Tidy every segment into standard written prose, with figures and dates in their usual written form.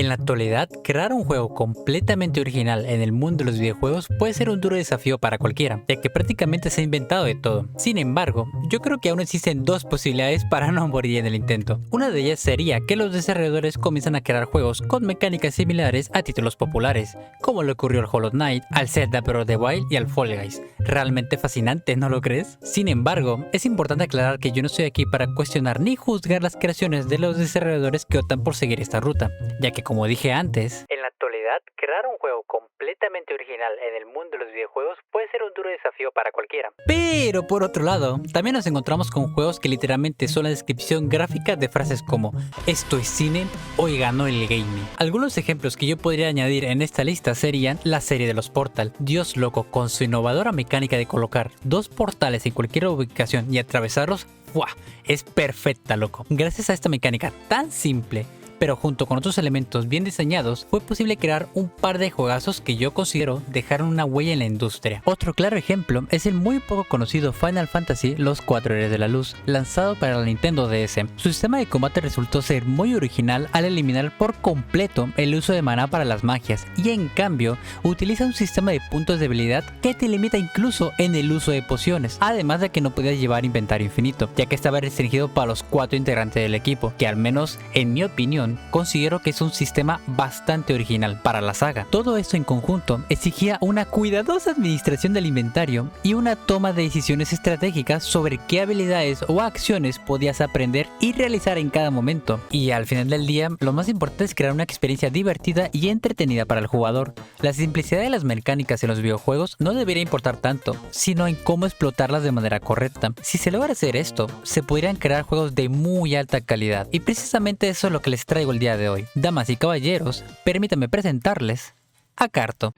En la actualidad, crear un juego completamente original en el mundo de los videojuegos puede ser un duro desafío para cualquiera, ya que prácticamente se ha inventado de todo. Sin embargo, yo creo que aún existen dos posibilidades para no morir en el intento. Una de ellas sería que los desarrolladores comienzan a crear juegos con mecánicas similares a títulos populares, como le ocurrió al Hollow Knight, al Zelda Breath of the Wild y al Fall Guys. Realmente fascinante, ¿no lo crees? Sin embargo, es importante aclarar que yo no estoy aquí para cuestionar ni juzgar las creaciones de los desarrolladores que optan por seguir esta ruta, ya que como dije antes, en la actualidad, crear un juego completamente original en el mundo de los videojuegos puede ser un duro desafío para cualquiera. Pero por otro lado, también nos encontramos con juegos que literalmente son la descripción gráfica de frases como "esto es cine" o "y ganó el gaming". Algunos ejemplos que yo podría añadir en esta lista serían la serie de los Portal. Dios loco, con su innovadora mecánica de colocar dos portales en cualquier ubicación y atravesarlos, ¡buah! Es perfecta, loco. Gracias a esta mecánica tan simple, pero junto con otros elementos bien diseñados, fue posible crear un par de juegazos que yo considero dejaron una huella en la industria. Otro claro ejemplo es el muy poco conocido Final Fantasy Los Cuatro Héroes de la Luz, lanzado para la Nintendo DS. Su sistema de combate resultó ser muy original al eliminar por completo el uso de maná para las magias, y en cambio utiliza un sistema de puntos de habilidad que te limita incluso en el uso de pociones, además de que no podías llevar inventario infinito, ya que estaba restringido para los 4 integrantes del equipo, que al menos en mi opinión considero que es un sistema bastante original para la saga. Todo esto en conjunto exigía una cuidadosa administración del inventario y una toma de decisiones estratégicas sobre qué habilidades o acciones podías aprender y realizar en cada momento. Y al final del día, lo más importante es crear una experiencia divertida y entretenida para el jugador. La simplicidad de las mecánicas en los videojuegos no debería importar tanto, sino en cómo explotarlas de manera correcta. Si se logra hacer esto, se podrían crear juegos de muy alta calidad. Y precisamente eso es lo que les traigo el día de hoy. Damas y caballeros, permítanme presentarles a Carto.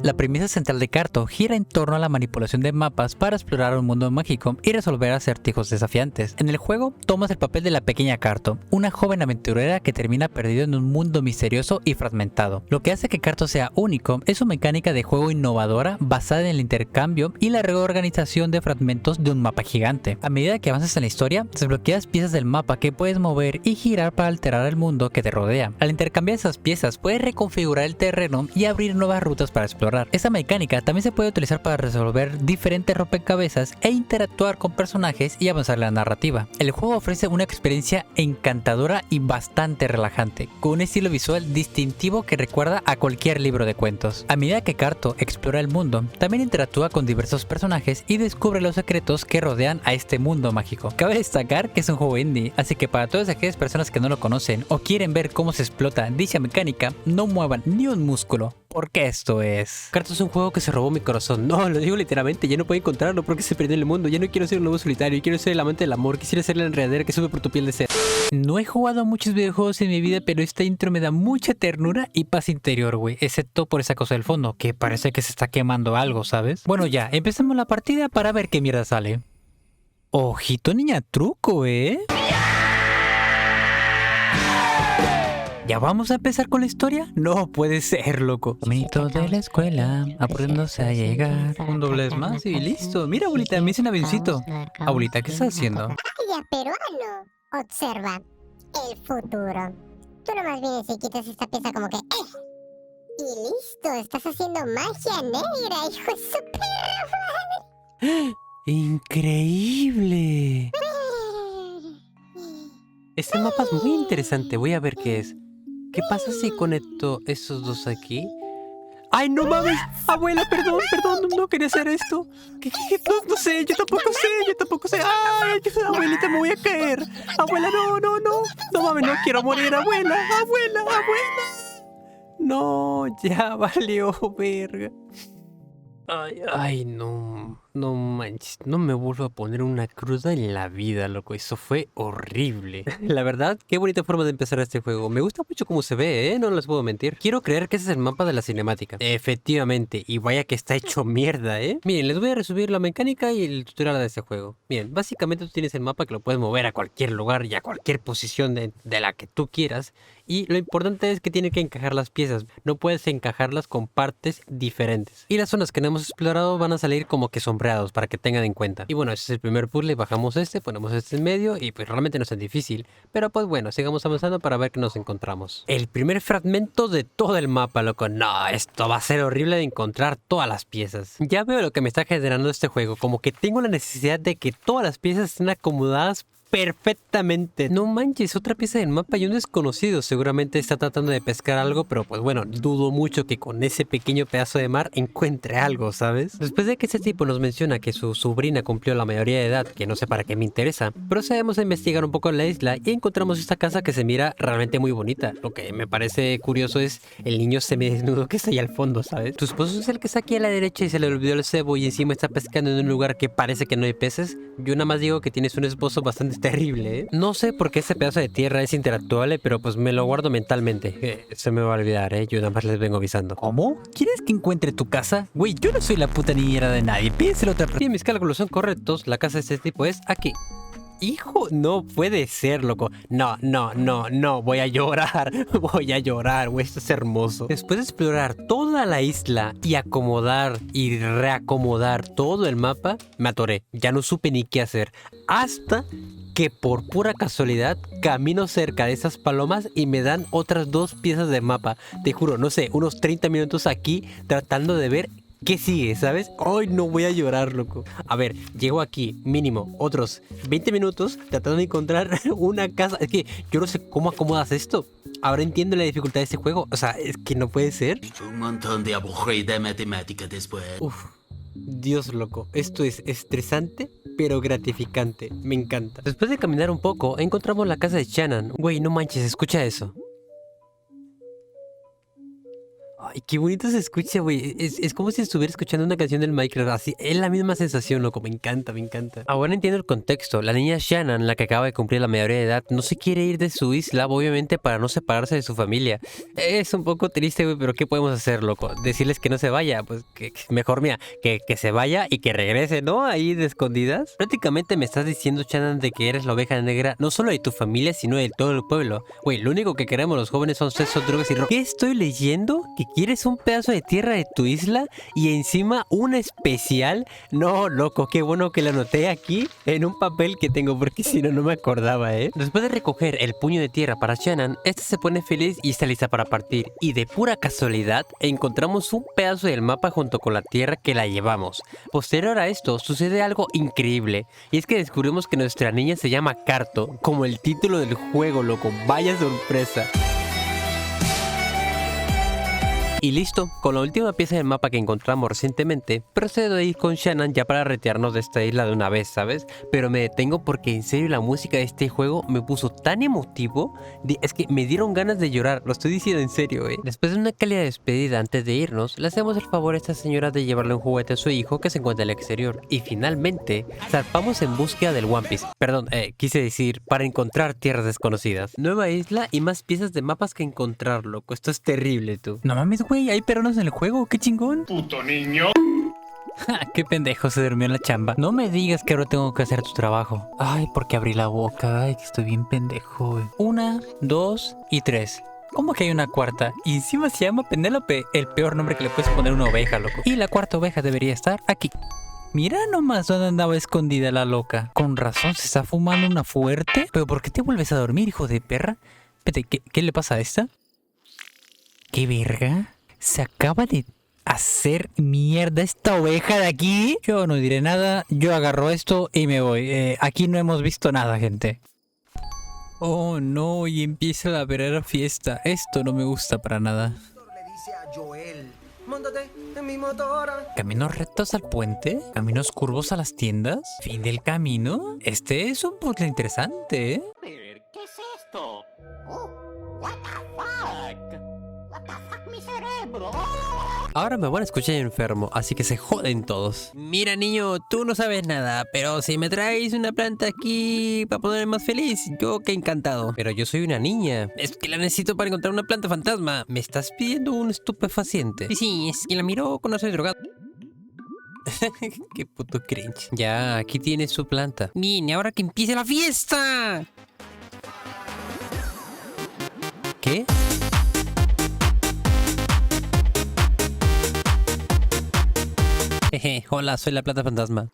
La premisa central de Carto gira en torno a la manipulación de mapas para explorar un mundo mágico y resolver acertijos desafiantes. En el juego, tomas el papel de la pequeña Carto, una joven aventurera que termina perdida en un mundo misterioso y fragmentado. Lo que hace que Carto sea único es su mecánica de juego innovadora basada en el intercambio y la reorganización de fragmentos de un mapa gigante. A medida que avanzas en la historia, desbloqueas piezas del mapa que puedes mover y girar para alterar el mundo que te rodea. Al intercambiar esas piezas, puedes reconfigurar el terreno y abrir nuevas rutas para explorar. Esta mecánica también se puede utilizar para resolver diferentes rompecabezas e interactuar con personajes y avanzar la narrativa. El juego ofrece una experiencia encantadora y bastante relajante, con un estilo visual distintivo que recuerda a cualquier libro de cuentos. A medida que Carto explora el mundo, también interactúa con diversos personajes y descubre los secretos que rodean a este mundo mágico. Cabe destacar que es un juego indie, así que para todas aquellas personas que no lo conocen o quieren ver cómo se explota dicha mecánica, no muevan ni un músculo, porque esto es... Carto es un juego que se robó mi corazón. No, lo digo literalmente, ya no puedo encontrarlo porque se perdió en el mundo. Ya no quiero ser un lobo solitario, quiero ser el amante del amor. Quisiera ser la enredadera que sube por tu piel de seda. No he jugado a muchos videojuegos en mi vida, pero esta intro me da mucha ternura y paz interior, güey. Excepto por esa cosa del fondo, que parece que se está quemando algo, ¿sabes? Bueno, ya, empecemos la partida para ver qué mierda sale. Ojito niña truco, ¿eh? ¿Ya vamos a empezar con la historia? No puede ser, loco. Caminito de la escuela, apurándose a llegar. Un doblez más y listo. Mira, abuelita, me hice un avioncito. Abuelita, ¿qué estás haciendo? Vaya peruano. Observa el futuro. Tú nomás vienes y quitas esta pieza como que... Y listo, estás haciendo magia negra, hijo de su perra madre. ¡Increíble! Este mapa es muy interesante, voy a ver qué es. ¿Qué pasa si conecto esos dos aquí? ¡Ay, no mames! Abuela, perdón, no quería hacer esto. No sé, yo tampoco sé. ¡Ay, abuelita, me voy a caer! Abuela, no. No mames, no quiero morir, abuela. No, ya valió, verga. Ay, no manches, no me vuelvo a poner una cruda en la vida, loco, eso fue horrible. La verdad, qué bonita forma de empezar este juego, me gusta mucho cómo se ve, no les puedo mentir. Quiero creer que ese es el mapa de la cinemática. Efectivamente, y vaya que está hecho mierda, Miren, les voy a resumir la mecánica y el tutorial de este juego. Bien, básicamente tú tienes el mapa que lo puedes mover a cualquier lugar y a cualquier posición de la que tú quieras. Y lo importante es que tiene que encajar las piezas, no puedes encajarlas con partes diferentes. Y las zonas que no hemos hemos explorado van a salir como que sombreados para que tengan en cuenta. Y bueno, ese es el primer puzzle, bajamos este, ponemos este en medio y pues realmente no es tan difícil. Pero pues bueno, sigamos avanzando para ver qué nos encontramos. El primer fragmento de todo el mapa, loco. No, esto va a ser horrible de encontrar todas las piezas. Ya veo lo que me está generando este juego, como que tengo la necesidad de que todas las piezas estén acomodadas perfectamente. No manches, otra pieza del mapa y un desconocido. Seguramente está tratando de pescar algo, pero pues bueno, dudo mucho que con ese pequeño pedazo de mar encuentre algo, ¿sabes? Después de que este tipo nos menciona que su sobrina cumplió la mayoría de edad, que no sé para qué me interesa, procedemos a investigar un poco la isla y encontramos esta casa que se mira realmente muy bonita. Lo que me parece curioso es el niño semidesnudo que está ahí al fondo, ¿sabes? Tu esposo es el que está aquí a la derecha y se le olvidó el cebo y encima está pescando en un lugar que parece que no hay peces. Yo nada más digo que tienes un esposo bastante terrible, ¿eh? No sé por qué ese pedazo de tierra es interactuable, pero pues me lo guardo mentalmente. Se me va a olvidar, ¿eh? Yo nada más les vengo avisando. ¿Cómo? ¿Quieres que encuentre tu casa? Güey, yo no soy la puta niñera de nadie. Pídeselo a otra persona. Si mis cálculos son correctos, la casa de este tipo es aquí. Hijo, no puede ser, loco. No, voy a llorar. Voy a llorar, güey, esto es hermoso. Después de explorar toda la isla y acomodar y reacomodar todo el mapa, me atoré. Ya no supe ni qué hacer. Hasta que por pura casualidad camino cerca de esas palomas y me dan otras 2 piezas de mapa. Te juro, no sé, unos 30 minutos aquí tratando de ver qué sigue, ¿sabes? Ay, no voy a llorar, loco. A ver, llego aquí mínimo otros 20 minutos tratando de encontrar una casa. Es que yo no sé cómo acomodas esto. Ahora entiendo la dificultad de este juego. O sea, es que no puede ser. Un montón de aburrida matemática después. Uf, Dios, loco. Esto es estresante, pero gratificante. Me encanta. Después de caminar un poco, encontramos la casa de Shannon. Güey, no manches, escucha eso. Ay, qué bonito se escucha, güey. Es como si estuviera escuchando una canción del Minecraft. Así, es la misma sensación, loco. Me encanta, me encanta. Ahora entiendo el contexto. La niña Shannon, la que acaba de cumplir la mayoría de edad, no se quiere ir de su isla, obviamente, para no separarse de su familia. Es un poco triste, güey, pero ¿qué podemos hacer, loco? Decirles que no se vaya. Pues que mejor, mira, que se vaya y que regrese, ¿no? Ahí de escondidas. Prácticamente me estás diciendo, Shannon, de que eres la oveja negra, no solo de tu familia, sino de todo el pueblo. Güey, lo único que queremos los jóvenes son sexo, drogas y rock. ¿Qué estoy leyendo? ¿Que quieres un pedazo de tierra de tu isla y encima una especial? No, loco, qué bueno que la anoté aquí en un papel que tengo porque si no, no me acordaba, ¿eh? Después de recoger el puño de tierra para Shannon, esta se pone feliz y está lista para partir. Y de pura casualidad, encontramos un pedazo del mapa junto con la tierra que la llevamos. Posterior a esto, sucede algo increíble. Y es que descubrimos que nuestra niña se llama Carto, como el título del juego, loco. Vaya sorpresa. Y listo, con la última pieza del mapa que encontramos recientemente, procedo a ir con Shannon ya para retirarnos de esta isla de una vez, ¿sabes? Pero me detengo porque en serio la música de este juego me puso tan emotivo, es que me dieron ganas de llorar, lo estoy diciendo en serio, ¿eh? Después de una cálida despedida antes de irnos, le hacemos el favor a esta señora de llevarle un juguete a su hijo que se encuentra en el exterior. Y finalmente, zarpamos en búsqueda del One Piece. Perdón, quise decir, para encontrar tierras desconocidas. Nueva isla y más piezas de mapas que encontrar, loco. Esto es terrible, tú. No mames, güey, hay peruanos en el juego, qué chingón. Puto niño. Qué pendejo, se durmió en la chamba. No me digas que ahora tengo que hacer tu trabajo. Ay, porque abrí la boca. Ay, que estoy bien pendejo, güey. 1, 2 y 3. ¿Cómo que hay una cuarta? Y encima se llama Penélope, el peor nombre que le puedes poner a una oveja, loco. Y la cuarta oveja debería estar aquí. Mira nomás dónde andaba escondida la loca. Con razón, se está fumando una fuerte. ¿Pero por qué te vuelves a dormir, hijo de perra? Espérate, ¿qué le pasa a esta? ¿Qué verga? Se acaba de hacer mierda esta oveja de aquí. Yo no diré nada, yo agarro esto y me voy. Aquí no hemos visto nada, gente. Oh no, y empieza la verdadera fiesta. Esto no me gusta para nada. Le dice a Joel, móntate en mi motora. Caminos rectos al puente, caminos curvos a las tiendas, fin del camino. Este es un puzzle interesante, ¿eh? ¿Qué es esto? Oh, what the fuck? What the fuck, mi cerebro? Ahora me van a escuchar enfermo, así que se joden todos. Mira, niño, tú no sabes nada, pero si me traes una planta aquí para ponerme más feliz, yo qué encantado. Pero yo soy una niña. Es que la necesito para encontrar una planta fantasma. ¿Me estás pidiendo un estupefaciente? Sí, es que la miro cuando soy drogado. Qué puto cringe. Ya, aquí tienes su planta. Bien, ahora que empiece la fiesta. ¿Qué? Jeje, hola, soy la plata fantasma.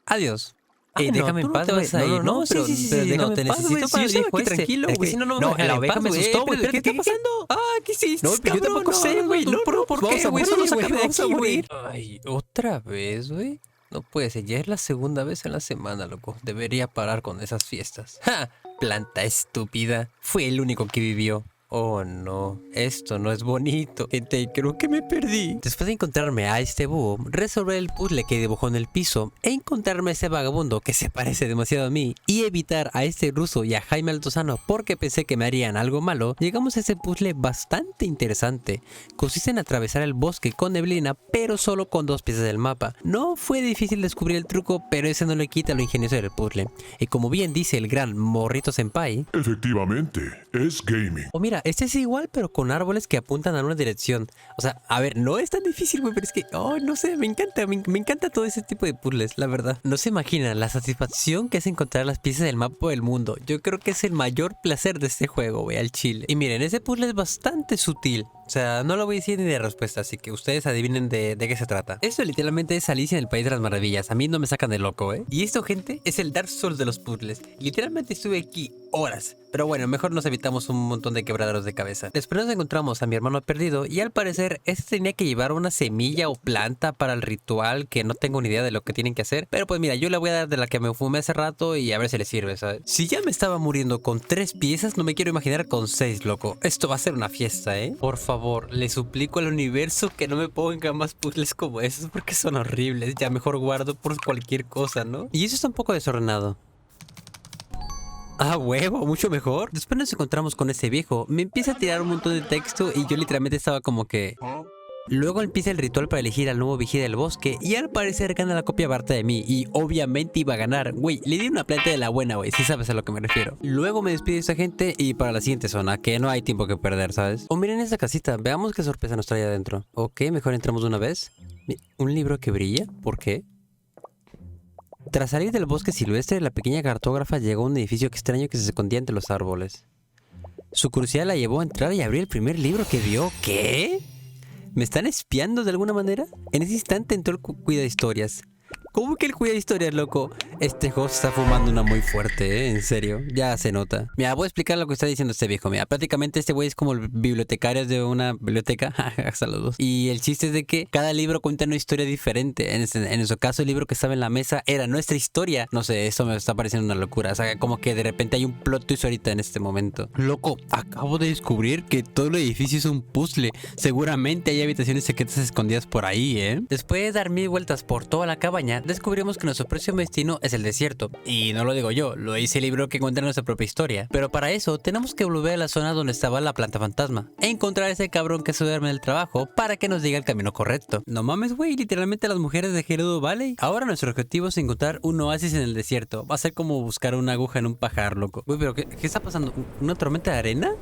Adiós. No, déjame en tú no paz, te güey. vas a ir. No, pero sí, déjame te en paz, necesito güey. para el Sí, yo viejo aquí este. tranquilo, Es güey. que- Si no, no me no, dejan la en oveja paz, me güey. asustó, güey. Espérate, ¿Qué está pasando? Ah, ¿qué hiciste, No, pero yo cabrón? tampoco sé, No, güey. no, No, pero ¿por vamos qué, a güey? morir, Solo güey, sácame de vamos a aquí, güey. morir. Ay, ¿otra vez, güey? No puede ser, ya es la segunda vez en la semana, loco. Debería parar con esas fiestas. ¡Ja! Planta estúpida. Fue el único que vivió. Oh no, esto no es bonito. Gente, creo que me perdí. Después de encontrarme a este búho, resolver el puzzle que dibujó en el piso e encontrarme a ese vagabundo que se parece demasiado a mí y evitar a este ruso y a Jaime Altozano porque pensé que me harían algo malo, llegamos a ese puzzle bastante interesante. Consiste en atravesar el bosque con neblina, pero solo con 2 piezas del mapa. No fue difícil descubrir el truco, pero ese no le quita lo ingenioso del puzzle. Y como bien dice el gran Morrito Senpai, Efectivamente, es gaming. o mira, este es igual, pero con árboles que apuntan a una dirección. O sea, a ver, no es tan difícil, güey, pero es que, oh, no sé, me encanta todo ese tipo de puzzles, la verdad. No se imaginan la satisfacción que es encontrar las piezas del mapa del mundo. Yo creo que es el mayor placer de este juego, güey, al chile. Y miren, ese puzzle es bastante sutil. O sea, no lo voy a decir ni de respuesta, así que ustedes adivinen de qué se trata. Esto literalmente es Alicia en el País de las Maravillas. A mí no me sacan de loco, ¿eh? Y esto, gente, es el Dark Souls de los puzzles. Literalmente estuve aquí horas. Pero bueno, mejor nos evitamos un montón de quebraderos de cabeza. Después nos encontramos a mi hermano perdido y al parecer este tenía que llevar una semilla o planta para el ritual que no tengo ni idea de lo que tienen que hacer. Pero pues mira, yo le voy a dar de la que me fumé hace rato y a ver si le sirve, ¿sabes? Si ya me estaba muriendo con 3 piezas, no me quiero imaginar con 6, loco. Esto va a ser una fiesta, ¿eh? Por favor, le suplico al universo que no me ponga más puzzles como esos porque son horribles. Ya mejor guardo por cualquier cosa, ¿no? Y eso está un poco desordenado. Ah, huevo, mucho mejor. Después nos encontramos con ese viejo. Me empieza a tirar un montón de texto y yo literalmente estaba como que... Luego empieza el ritual para elegir al nuevo vigía del bosque y al parecer gana la copia barata de mí y obviamente iba a ganar. Güey, le di una planta de la buena, güey, si sabes a lo que me refiero. Luego me despide esta gente y para la siguiente zona, que no hay tiempo que perder, ¿sabes? O miren esta casita, veamos qué sorpresa nos trae adentro. Ok, mejor entramos de una vez. ¿Un libro que brilla? ¿Por qué? Tras salir del bosque silvestre, la pequeña cartógrafa llegó a un edificio extraño que se escondía entre los árboles. Su curiosidad la llevó a entrar y abrir el primer libro que vio. ¿Qué? ¿Me están espiando de alguna manera? En ese instante entró el cuida historias. ¿Cómo que el cuida historias, loco? Este host está fumando una muy fuerte, ¿eh? En serio, ya se nota. Mira, voy a explicar lo que está diciendo este viejo. Mira, prácticamente este güey es como el bibliotecario de una biblioteca. Saludos. Y el chiste es de que cada libro cuenta una historia diferente. En su caso, el libro que estaba en la mesa era nuestra historia. No sé, eso me está pareciendo una locura. O sea, como que de repente hay un plot twist ahorita en este momento. Loco, acabo de descubrir que todo el edificio es un puzzle. Seguramente hay habitaciones secretas escondidas por ahí, ¿eh? Después de dar 1000 vueltas por toda la cabaña, descubrimos que nuestro próximo destino es el desierto. Y no lo digo yo, lo dice el libro que cuenta nuestra propia historia. Pero para eso tenemos que volver a la zona donde estaba la planta fantasma e encontrar a ese cabrón que se duerme en el trabajo para que nos diga el camino correcto. No mames, güey, literalmente las mujeres de Gerudo Valley. Ahora nuestro objetivo es encontrar un oasis en el desierto. Va a ser como buscar una aguja en un pajar, loco. Güey, pero ¿qué está pasando? ¿Una tormenta de arena?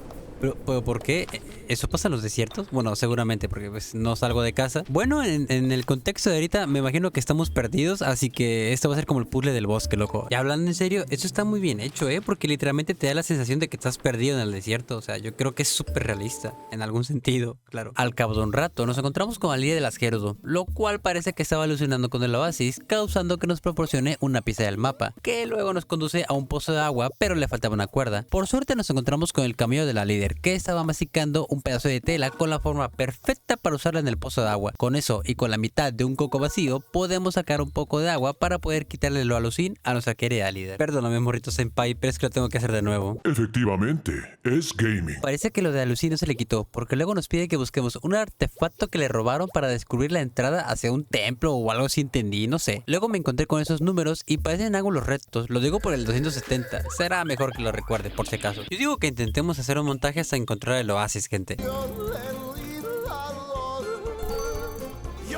¿Pero por qué? ¿Eso pasa en los desiertos? Bueno, seguramente, porque pues no salgo de casa. Bueno, en el contexto de ahorita me imagino que estamos perdidos, así que esto va a ser como el puzzle del bosque, loco. Y hablando en serio, esto está muy bien hecho, porque literalmente te da la sensación de que estás perdido en el desierto. O sea, yo creo que es súper realista, en algún sentido, claro. Al cabo de un rato, nos encontramos con la líder de las Gerudo, lo cual parece que estaba alucinando con el oasis, causando que nos proporcione una pieza del mapa, que luego nos conduce a un pozo de agua, pero le faltaba una cuerda. Por suerte nos encontramos con el camello de la líder, que estaba masticando un pedazo de tela con la forma perfecta para usarla en el pozo de agua. Con eso y con la mitad de un coco vacío podemos sacar un poco de agua para poder quitarle lo alucin a nuestra querida líder. Perdóname, Morrito Senpai, pero es que lo tengo que hacer de nuevo. Efectivamente, es gaming. Parece que lo de alucin no se le quitó, porque luego nos pide que busquemos un artefacto que le robaron para descubrir la entrada hacia un templo o algo así, entendí, no sé. Luego me encontré con esos números y parecen ángulos rectos. Lo digo por el 270. Será mejor que lo recuerde, por si acaso. Yo digo que intentemos hacer un montaje hasta encontrar el oasis, gente. Yo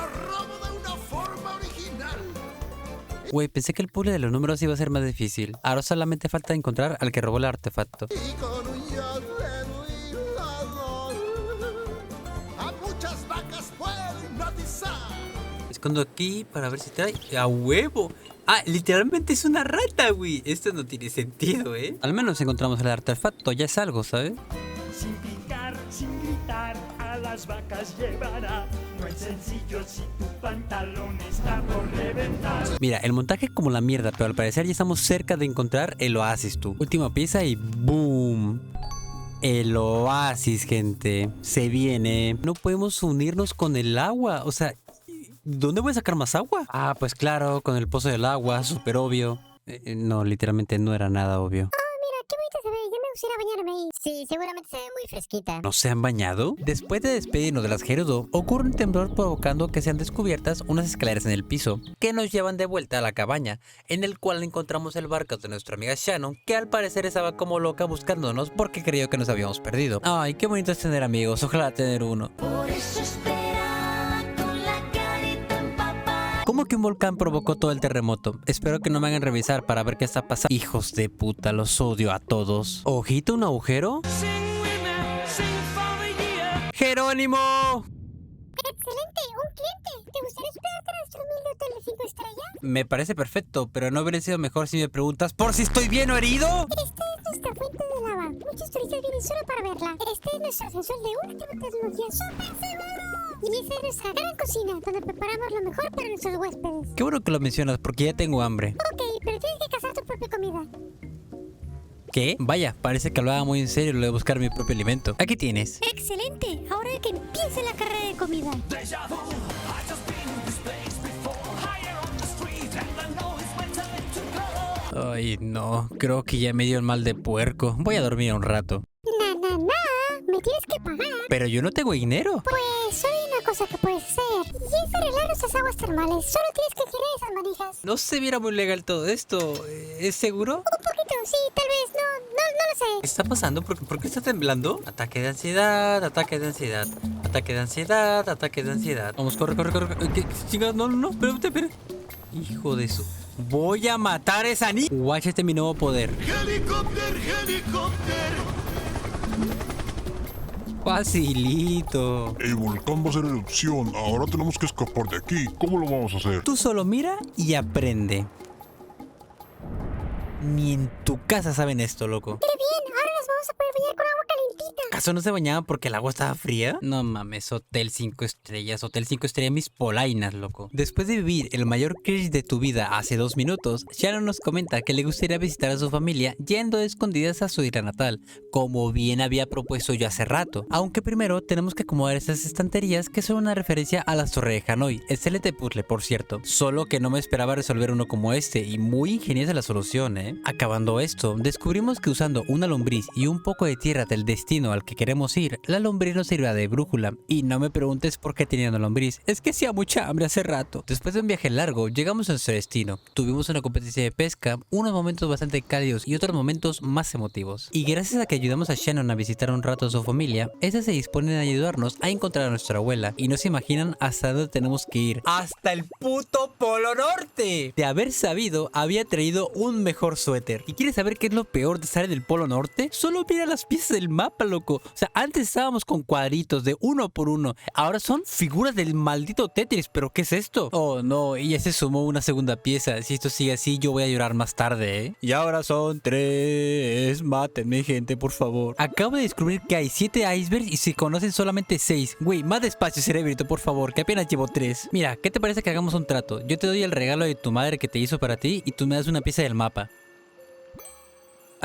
robo de una forma original. Güey, pensé que el puzzle de los números iba a ser más difícil. Ahora solamente falta encontrar al que robó el artefacto. Y con un yo a muchas vacas puedo hipnotizar. Escondo aquí para ver si trae... ¡A huevo! Ah, literalmente es una rata, güey. Esto no tiene sentido, ¿eh? Al menos encontramos el artefacto, ya es algo, ¿sabes? Sin picar, sin gritar, a la las vacas llevará. No es sencillo si tu pantalón está por reventar. Mira, el montaje es como la mierda, pero al parecer ya estamos cerca de encontrar el oasis, tú. Última pieza y ¡boom! El oasis, gente. Se viene. No podemos unirnos con el agua. O sea, ¿dónde voy a sacar más agua? Ah, pues claro, con el pozo del agua, súper obvio. No, literalmente no era nada obvio. Mira, qué bonita se ve. Ya me gustaría bañarme ahí. Sí, seguramente se ve muy fresquita. ¿No se han bañado? Después de despedirnos de las Gerudo, ocurre un temblor provocando que sean descubiertas unas escaleras en el piso que nos llevan de vuelta a la cabaña, en el cual encontramos el barco de nuestra amiga Shannon, que al parecer estaba como loca buscándonos porque creyó que nos habíamos perdido. Ay, qué bonito es tener amigos, ojalá tener uno. Por eso esperaba con la carita empapada. ¿Cómo que un volcán provocó todo el terremoto? Espero que no me hagan revisar para ver qué está pasando. Hijos de puta, los odio a todos. ¿Ojito, un agujero? ¡Jerónimo! ¡Excelente! ¡Un cliente! ¿Te gustaría hospedarte en nuestro humilde hotel de 5 estrellas? Me parece perfecto, pero no hubiera sido mejor si me preguntas por si estoy bien o herido. Esta es nuestra fuente de lava. Muchos turistas vienen solo para verla. Este es nuestro ascensor de última tecnología, súper seguro. Y esa es nuestra gran cocina, donde preparamos lo mejor para nuestros huéspedes. Qué bueno que lo mencionas, porque ya tengo hambre. Ok, pero tienes que cazar tu propia comida. ¿Qué? Vaya, parece que hablaba muy en serio lo de buscar mi propio alimento. Aquí tienes. ¡Excelente! Ahora que empiece la carrera de comida. Ay, no, creo que ya me dio el mal de puerco. Voy a dormir un rato. Me tienes que pagar. Pero yo no tengo dinero. Pues solo hay una cosa que puedes hacer. Y es arreglar nuestras aguas termales. Solo tienes que girar esas manijas. No se viera muy legal todo esto. ¿Es seguro? Un poquito, sí, tal vez. No lo sé. ¿Qué está pasando? ¿Por qué está temblando? Ataque de ansiedad, ataque de ansiedad, ataque de ansiedad, ataque de ansiedad. Vamos, corre. ¿Qué chingados? No, espera. Hijo de eso. Voy a matar a esa niña. Watch este mi nuevo poder. ¡Helicóptero! Facilito. El volcán va a hacer erupción. Ahora tenemos que escapar de aquí. ¿Cómo lo vamos a hacer? Tú solo mira y aprende. Ni en tu casa saben esto, loco. Mira bien, ahora nos vamos a poder bañar con agua calentita. ¿Acaso no se bañaban porque el agua estaba fría? No mames, Hotel 5 estrellas. Hotel 5 estrellas mis polainas, loco. Después de vivir el mayor cringe de tu vida hace 2 minutos, Shannon nos comenta que le gustaría visitar a su familia yendo de escondidas a su isla natal, como bien había propuesto yo hace rato. Aunque primero tenemos que acomodar estas estanterías que son una referencia a las torres de Hanoi. Excelente puzzle, por cierto. Solo que no me esperaba resolver uno como este y muy ingeniosa la solución, ¿eh? Acabando esto, descubrimos que usando una lombriz y un poco de tierra del destino al que queremos ir, la lombriz nos sirve de brújula. Y no me preguntes por qué tenía una lombriz, es que hacía mucha hambre hace rato. Después de un viaje largo, llegamos a nuestro destino. Tuvimos una competencia de pesca, unos momentos bastante cálidos y otros momentos más emotivos. Y gracias a que ayudamos a Shannon a visitar un rato a su familia, esas se disponen a ayudarnos a encontrar a nuestra abuela. Y no se imaginan hasta dónde tenemos que ir. ¡Hasta el puto Polo Norte! De haber sabido, había traído un mejor suéter. ¿Y quieres saber qué es lo peor de estar en el Polo Norte? Solo mira las piezas del mapa, loco. O sea, antes estábamos con cuadritos de 1 por 1. Ahora son figuras del maldito Tetris. ¿Pero qué es esto? Oh, no. Y ya se sumó una segunda pieza. Si esto sigue así, yo voy a llorar más tarde, ¿eh? Y ahora son 3. Mátenme, gente, por favor. Acabo de descubrir que hay 7 icebergs y se conocen solamente 6. Güey, más despacio, cerebrito, por favor, que apenas llevo 3. Mira, ¿qué te parece que hagamos un trato? Yo te doy el regalo de tu madre que te hizo para ti y tú me das una pieza del mapa.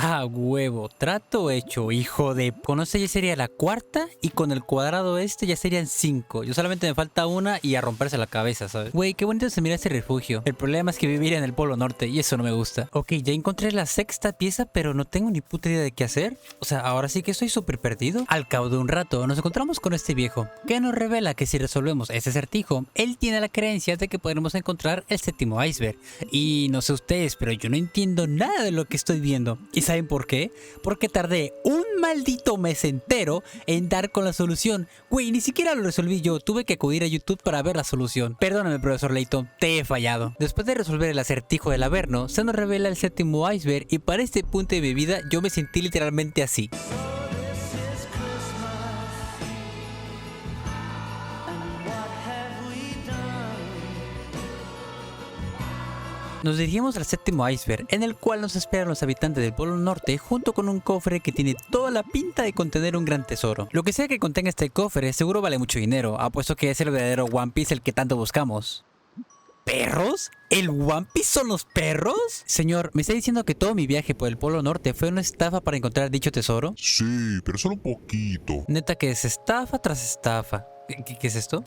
Ah, huevo, trato hecho, hijo de... Con esta ya sería la 4ª y con el cuadrado este ya serían 5. Yo solamente me falta una y a romperse la cabeza, ¿sabes? Güey, qué bonito se mira este refugio. El problema es que vivir en el Polo Norte y eso no me gusta. Ok, ya encontré la 6ª pieza, pero no tengo ni puta idea de qué hacer. O sea, ahora sí que estoy súper perdido. Al cabo de un rato nos encontramos con este viejo, que nos revela que si resolvemos ese acertijo, él tiene la creencia de que podremos encontrar el 7º iceberg. Y no sé ustedes, pero yo no entiendo nada de lo que estoy viendo. ¿Y saben por qué? Porque tardé un maldito mes entero en dar con la solución. Güey, ni siquiera lo resolví yo. Tuve que acudir a YouTube para ver la solución. Perdóname, profesor Layton, te he fallado. Después de resolver el acertijo del Averno, se nos revela el 7º iceberg y para este punto de mi vida yo me sentí literalmente así. Nos dirigimos al séptimo iceberg, en el cual nos esperan los habitantes del Polo Norte junto con un cofre que tiene toda la pinta de contener un gran tesoro. Lo que sea que contenga este cofre seguro vale mucho dinero, apuesto que es el verdadero One Piece el que tanto buscamos. ¿Perros? ¿El One Piece son los perros? Señor, ¿me está diciendo que todo mi viaje por el Polo Norte fue una estafa para encontrar dicho tesoro? Sí, pero solo un poquito. Neta que es estafa tras estafa. ¿Qué es esto?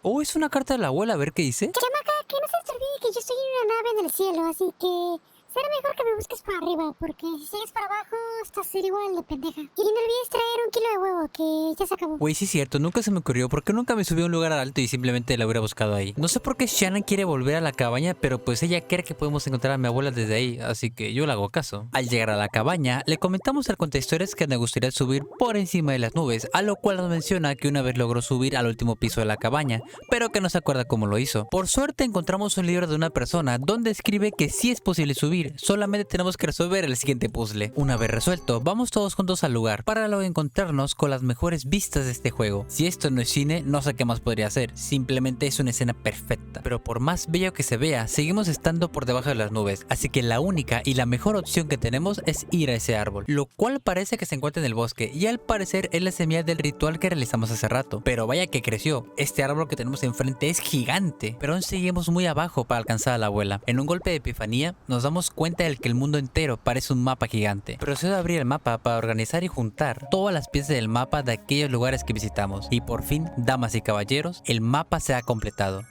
Oh, es una carta de la abuela, a ver qué dice. Chamaca, que no se te olvide que yo estoy en una nave en el cielo, así que será mejor que me busques por arriba, porque si sigues para abajo, estás igual de pendeja. Y no olvides traer 1 kilo de huevo, que ya se acabó. Güey, sí es cierto, nunca se me ocurrió porque nunca me subí a un lugar alto y simplemente la hubiera buscado ahí. No sé por qué Shannon quiere volver a la cabaña, pero pues ella cree que podemos encontrar a mi abuela desde ahí, así que yo le hago caso. Al llegar a la cabaña, le comentamos al contahistorias que me gustaría subir por encima de las nubes, a lo cual nos menciona que una vez logró subir al último piso de la cabaña, pero que no se acuerda cómo lo hizo. Por suerte encontramos un libro de una persona donde escribe que sí es posible subir, solamente tenemos que resolver el siguiente puzzle. Una vez resuelto, vamos todos juntos al lugar para luego encontrarnos con las mejores vistas de este juego. Si esto no es cine, no sé qué más podría ser, simplemente es una escena perfecta. Pero por más bello que se vea, seguimos estando por debajo de las nubes, así que la única y la mejor opción que tenemos es ir a ese árbol, lo cual parece que se encuentra en el bosque y al parecer es la semilla del ritual que realizamos hace rato. Pero vaya que creció, este árbol que tenemos enfrente es gigante, pero aún seguimos muy abajo para alcanzar a la abuela. En un golpe de epifanía, nos damos cuenta de que el mundo entero parece un mapa gigante. Procedo a abrir el mapa para organizar y juntar todas las piezas del mapa de aquellos lugares que visitamos. Y por fin, damas y caballeros, el mapa se ha completado,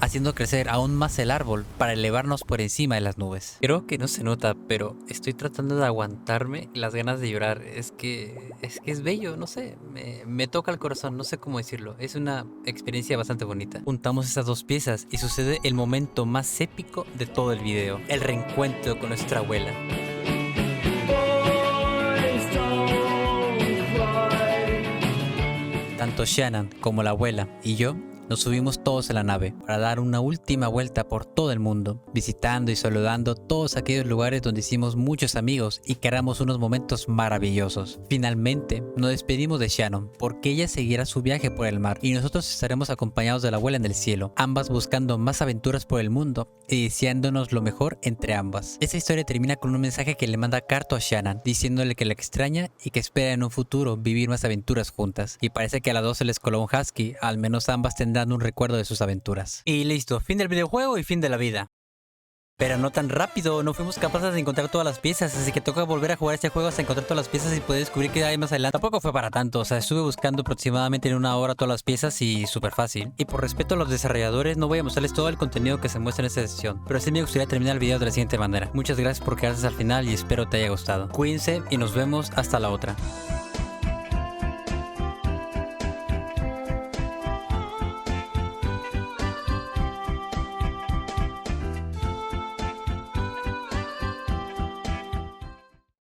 haciendo crecer aún más el árbol para elevarnos por encima de las nubes. Creo que no se nota, pero estoy tratando de aguantarme las ganas de llorar. Es que es bello, no sé, me toca el corazón, no sé cómo decirlo. Es una experiencia bastante bonita. Juntamos esas dos piezas y sucede el momento más épico de todo el video: el reencuentro con nuestra abuela. Tanto Shannon como la abuela y yo nos subimos todos a la nave para dar una última vuelta por todo el mundo, visitando y saludando todos aquellos lugares donde hicimos muchos amigos y creamos unos momentos maravillosos. Finalmente nos despedimos de Shannon porque ella seguirá su viaje por el mar y nosotros estaremos acompañados de la abuela en el cielo, ambas buscando más aventuras por el mundo y deseándonos lo mejor entre ambas. Esta historia termina con un mensaje que le manda Carto a Shannon, diciéndole que la extraña y que espera en un futuro vivir más aventuras juntas. Y parece que a las dos se les coló un husky, al menos ambas tendrán un recuerdo de sus aventuras. Y listo, fin del videojuego y fin de la vida. Pero no tan rápido, no fuimos capaces de encontrar todas las piezas, así que toca volver a jugar este juego hasta encontrar todas las piezas y poder descubrir qué hay más adelante. Tampoco fue para tanto, o sea, estuve buscando aproximadamente en 1 hora todas las piezas y súper fácil. Y por respeto a los desarrolladores, no voy a mostrarles todo el contenido que se muestra en esta sesión, pero sí me gustaría terminar el video de la siguiente manera. Muchas gracias por quedarse al final y espero te haya gustado. Cuídense y nos vemos hasta la otra.